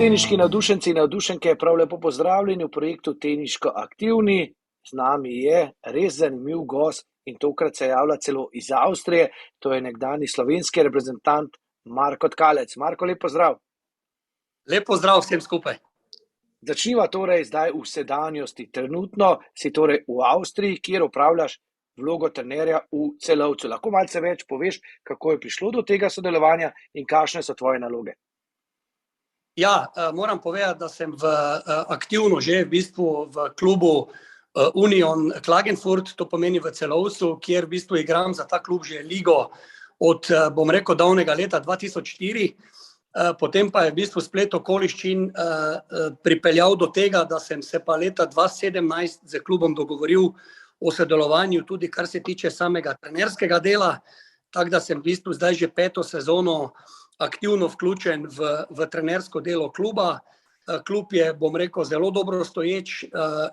Teniški navdušenci in navdušenke, prav lepo pozdravljeni v projektu Teniško aktivni. Z nami je res zanimiv gost in tokrat se javlja celo iz Avstrije. To je nekdanji slovenski reprezentant Marko Tkalec. Marko, lep pozdrav. Lep pozdrav vsem skupaj. Začniva torej zdaj v sedanjosti. Trenutno si torej v Avstriji, kjer opravljaš vlogo trenerja v Celovcu. Lahko malce več poveš, kako je prišlo do tega sodelovanja in kakšne so tvoje naloge? Ja, moram povedati, da sem aktivno že v bistvu v klubu Union Klagenfurt, to pomeni v Celovcu, kjer v bistvu igram za ta klub že ligo od, bom rekel, davnega leta 2004. Potem pa je v bistvu splet okoliščin pripeljal do tega, da sem se pa leta 2017 z klubom dogovoril o sodelovanju tudi kar se tiče samega trenerskega dela, tako da sem v bistvu zdaj že 5. sezono aktivno vključen v trenersko delo kluba. Klub je, bom rekel, zelo dobro stoječ,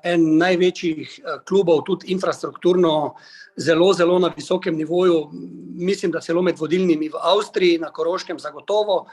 en največjih klubov, tudi infrastrukturno zelo na visokem nivoju, mislim, da celo med vodilnimi v Avstriji, na Koroškem zagotovo.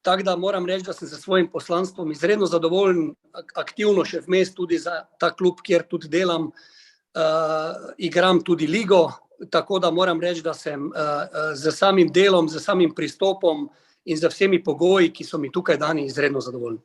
Tako da moram reči, da sem s svojim poslanstvom izredno zadovoljen, aktivno še vmes tudi za ta klub, kjer tudi delam, igram tudi ligo, tako da moram reči, da sem z samim delom, z samim pristopom in z vsemi pogoji, ki so mi tukaj dani, izredno zadovoljen.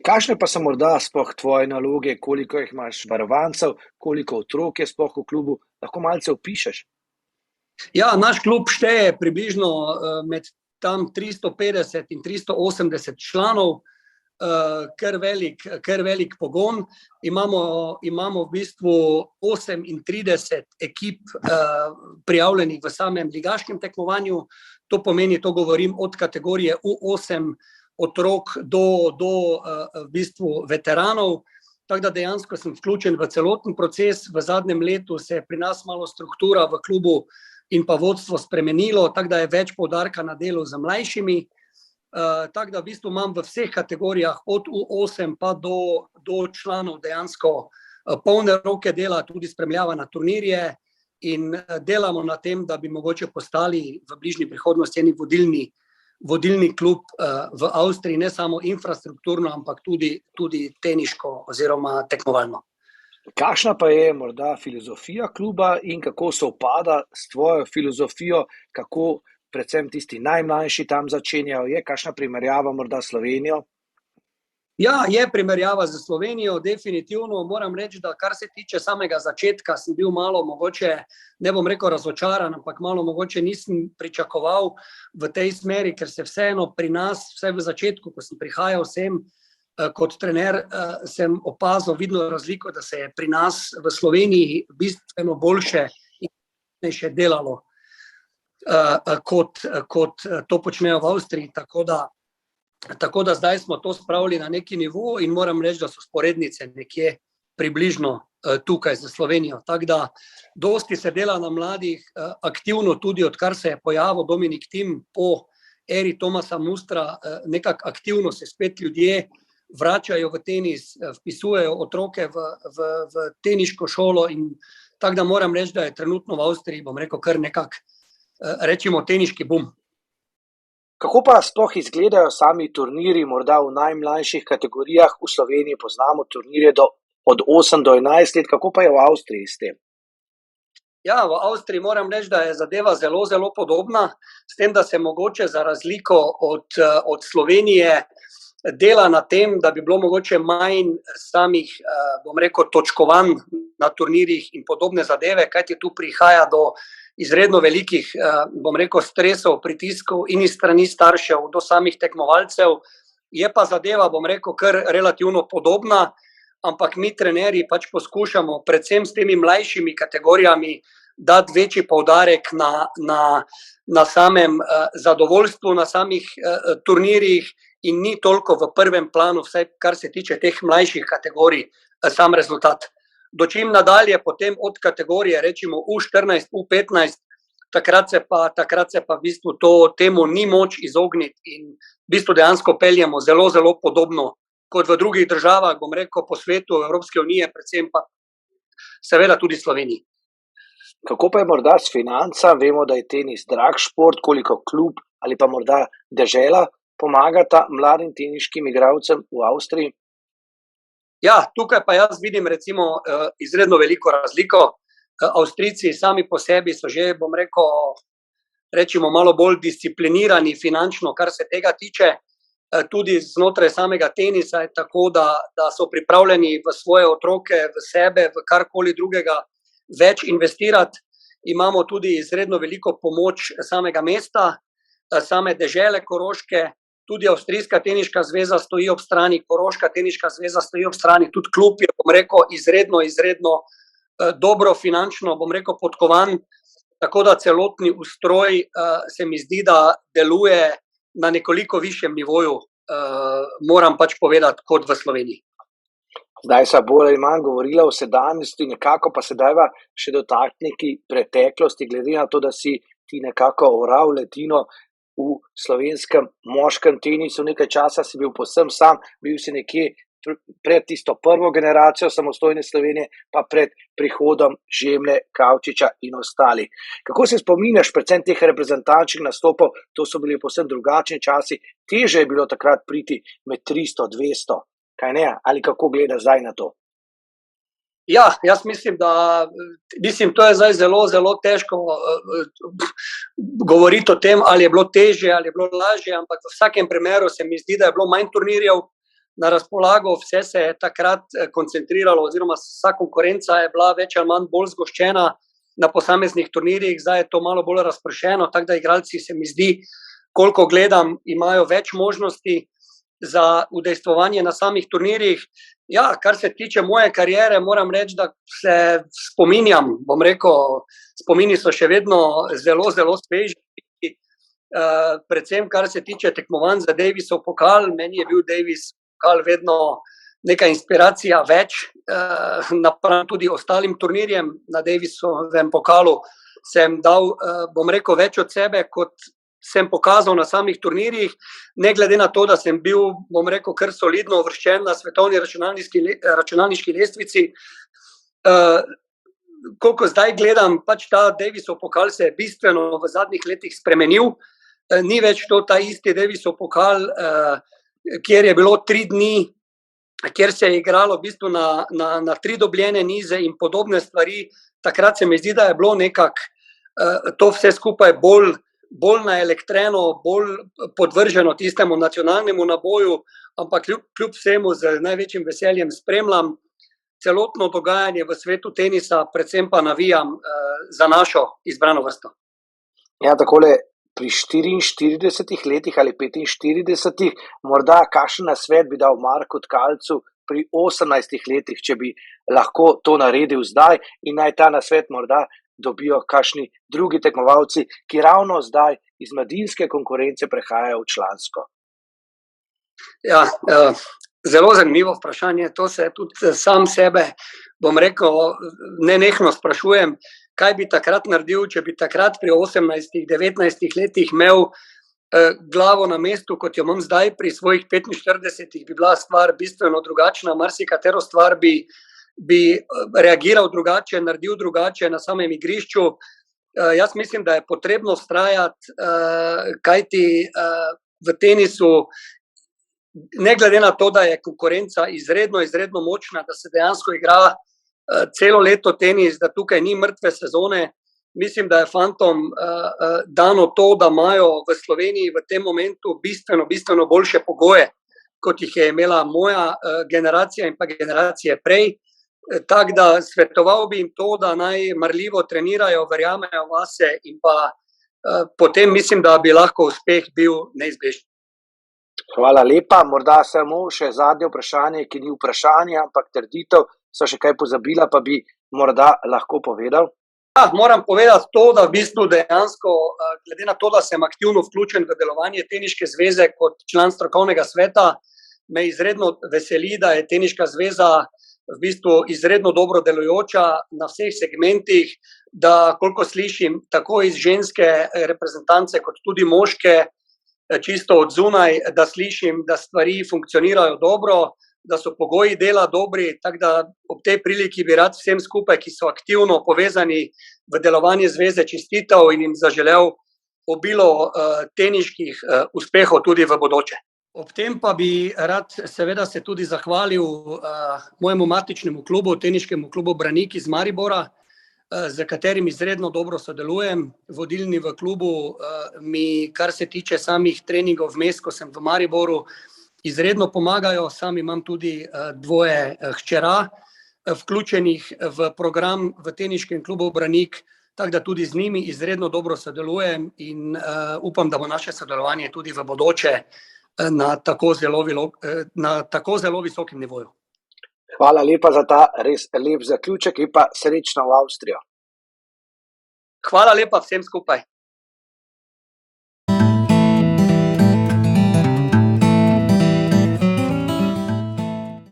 Kakšne pa so morda sploh tvoje naloge, koliko jih imaš varovancev, koliko otrok je sploh v klubu, lahko malce opišeš? Ja, naš klub šteje približno med tam 350 in 380 članov, kar velik pogon. Imamo v bistvu 38 ekip prijavljenih v samem ligaškem tekmovanju, to pomeni, to govorim od kategorije U8 otrok do v bistvu veteranov, tako da dejansko sem vključen v celoten proces. V zadnjem letu se je pri nas malo struktura v klubu in pa vodstvo spremenilo, tako da je več poudarka na delu z mlajšimi. Tako da v bistvu imam v vseh kategorijah od U8 pa do članov dejansko polne roke dela, tudi spremljava na turnirje in delamo na tem, da bi mogoče postali v bližnji prihodnosti eni vodilni klub v Avstriji, ne samo infrastrukturno, ampak tudi teniško oziroma tekmovalno. Kakšna pa je morda filozofija kluba in kako sovpada s tvojo filozofijo, kako predvsem tisti najmlajši tam začenjajo, je kakšna primerjava morda s Slovenijo? Ja, je primerjava z Slovenijo, definitivno. Moram reči, da kar se tiče samega začetka, sem bil malo mogoče, ne bom rekel razočaran, ampak malo mogoče nisem pričakoval v tej smeri, ker se vseeno pri nas, vsaj v začetku, ko sem prihajal sem kot trener, sem opazil, vidno razliko, da se je pri nas v Sloveniji bistveno boljše in še delalo, kot to počnejo v Avstriji, tako da zdaj smo to spravili na neki nivo in moram reči, da so sporednice nekje približno tukaj za Slovenijo. Tako da dosti se dela na mladih, aktivno tudi, odkar se je pojavil Dominik Thiem po eri Thomasa Mustra, nekako aktivno se spet ljudje vračajo v tenis, vpisujejo otroke v teniško šolo in tako da moram reči, da je trenutno v Avstriji, bom rekel, kar nekako, rečimo, teniški bum. Kako pa sploh izgledajo sami turniri, morda v najmlajših kategorijah? V Sloveniji poznamo turnirje od 8 do 11 let, kako pa je v Avstriji s tem? Ja, v Avstriji moram reči, da je zadeva zelo podobna, s tem, da se mogoče za razliko od Slovenije dela na tem, da bi bilo mogoče manj samih, bom rekel, točkovanj na turnirjih in podobne zadeve, kajti tu prihaja do izredno velikih, bom rekel, stresov, pritiskov in iz strani staršev do samih tekmovalcev. Je pa zadeva, bom rekel, kar relativno podobna, ampak mi trenerji pač poskušamo predvsem s temi mlajšimi kategorijami dati večji poudarek na samem zadovoljstvu, na samih turnirjih in ni toliko v prvem planu, vsaj kar se tiče teh mlajših kategorij, sam rezultat. Dočim nadalje potem od kategorije, rečimo U14, U15, takrat se pa v bistvu temu ni moč izogniti in v bistvu dejansko peljemo zelo podobno kot v drugih državah, bom rekel, po svetu Evropske unije, predvsem pa seveda tudi Sloveniji. Kako pa je morda s financami? Vemo, da je tenis drag šport, koliko klub ali pa morda dežela pomagata mladim teniškim igralcem v Avstriji? Ja, tukaj pa jaz vidim recimo izredno veliko razliko. Avstrijci sami po sebi so že, bom rekel, rečemo malo bolj disciplinirani finančno, kar se tega tiče. Tudi znotraj samega tenisa je tako, da so pripravljeni v svoje otroke, v sebe, v karkoli drugega več investirati. Imamo tudi izredno veliko pomoč samega mesta, same dežele Koroške, tudi Avstrijska teniška zveza stoji ob strani, Koroška teniška zveza stoji ob strani, tudi klub je, bom rekel, izredno dobro finančno, bom rekel, podkovan, tako da celotni ustroj se mi zdi, da deluje na nekoliko višjem nivoju, moram pač povedati, kot v Sloveniji. Zdaj sva bolj ali manj govorila o sedanjosti, nekako pa se dajva še dotakniti preteklosti, glede na to, da si ti nekako oral letino v slovenskem moškem tenisu, nekaj časa si bil povsem sam, bil si nekje pred tisto prvo generacijo samostojne Slovenije, pa pred prihodom Žemlje, Kavčiča in ostali. Kako se spominjaš predvsem teh reprezentančnih nastopov? To so bili povsem drugačni časi, teže je bilo takrat priti med 300, 200, kaj ne? Ali kako gledaš zdaj na to? Ja, jaz mislim, to je zdaj zelo težko govoriti o tem, ali je bilo težje, ali je bilo lažje, ampak v vsakem primeru se mi zdi, da je bilo manj turnirjev na razpolago, vse se je takrat koncentriralo, oziroma vsa konkurenca je bila več ali manj bolj zgoščena na posameznih turnirjih, zdaj je to malo bolj razpršeno, tako da igralci, se mi zdi, koliko gledam, imajo več možnosti za udejstvovanje na samih turnirjih. Ja, kar se tiče moje kariere, moram reči, da se spominjam, bom rekel, spomini so še vedno zelo sveži, predvsem kar se tiče tekmovanj za Davisov pokal. Meni je bil Davis pokal vedno neka inspiracija več, napram tudi ostalim turnirjem. Na Davisovem pokalu sem dal, bom rekel, več od sebe, kot sem pokazal na samih turnirjih, ne glede na to, da sem bil, bom rekel, kar solidno uvrščen na svetovni računalniški lestvici. Koliko zdaj gledam, pač ta Davisov pokal se je bistveno v zadnjih letih spremenil. Ni več to ta isti Davisov pokal, kjer je bilo 3 dni, kjer se je igralo v bistvu na 3 dobljene nize in podobne stvari. Takrat se mi zdi, da je bilo nekako to vse skupaj bolj naelektreno, bolj podvrženo tistemu nacionalnemu naboju, ampak kljub vsemu z največjim veseljem spremljam celotno dogajanje v svetu tenisa, predvsem pa navijam za našo izbrano vrsto. Ja, takole pri 44 letih ali 45, morda kakšen nasvet bi dal Marku Tkalcu pri 18 letih, če bi lahko to naredil zdaj, in naj ta nasvet morda dobijo kakšni drugi tekmovalci, ki ravno zdaj iz mladinske konkurence prehajajo v člansko. Ja, zelo zanimivo vprašanje, to se tudi sam sebe, bom rekel, nenehno sprašujem, kaj bi takrat naredil, če bi takrat pri 18, 19 letih imel glavo na mestu, kot jo imam zdaj pri svojih 45, bi bila stvar bistveno drugačna, marsikatero stvar bi reagiral drugače, naredil drugače na samem igrišču. Jaz mislim, da je potrebno vztrajati, kajti v tenisu, ne glede na to, da je konkurenca izredno močna, da se dejansko igra celo leto tenis, da tukaj ni mrtve sezone. Mislim, da je fantom dano to, da imajo v Sloveniji v tem momentu bistveno boljše pogoje, kot jih je imela moja generacija in pa generacije prej. Tako da svetoval bi jim to, da naj marljivo trenirajo, verjamejo vase in pa potem mislim, da bi lahko uspeh bil neizbežen. Hvala lepa, morda samo še zadnje vprašanje, ki ni vprašanje, ampak trditev, so še kaj pozabila, pa bi morda lahko povedal? Ja, moram povedati to, da v bistvu dejansko, glede na to, da sem aktivno vključen v delovanje Teniške zveze kot član strokovnega sveta, me izredno veseli, da je Teniška zveza v bistvu izredno dobro delujoča na vseh segmentih, da koliko slišim tako iz ženske reprezentance kot tudi moške, čisto od zunaj, da slišim, da stvari funkcionirajo dobro, da so pogoji dela dobri, tako da ob tej priliki bi rad vsem skupaj, ki so aktivno povezani v delovanje zveze, čestitev in jim zaželel obilo teniških uspehov tudi v bodoče. Ob tem pa bi rad seveda se tudi zahvalil mojemu matičnemu klubu, teniškemu klubu Branik iz Maribora, z katerim izredno dobro sodelujem. Vodilni v klubu mi, kar se tiče samih treningov vmes, ko sem v Mariboru, izredno pomagajo. Sam imam tudi dvoje hčera vključenih v program v teniškem klubu Branik, tako da tudi z njimi izredno dobro sodelujem in upam, da bo naše sodelovanje tudi v bodoče na tako zelo visokem nivoju. Hvala lepa za ta res lep zaključek in pa srečno v Avstrijo. Hvala lepa vsem skupaj.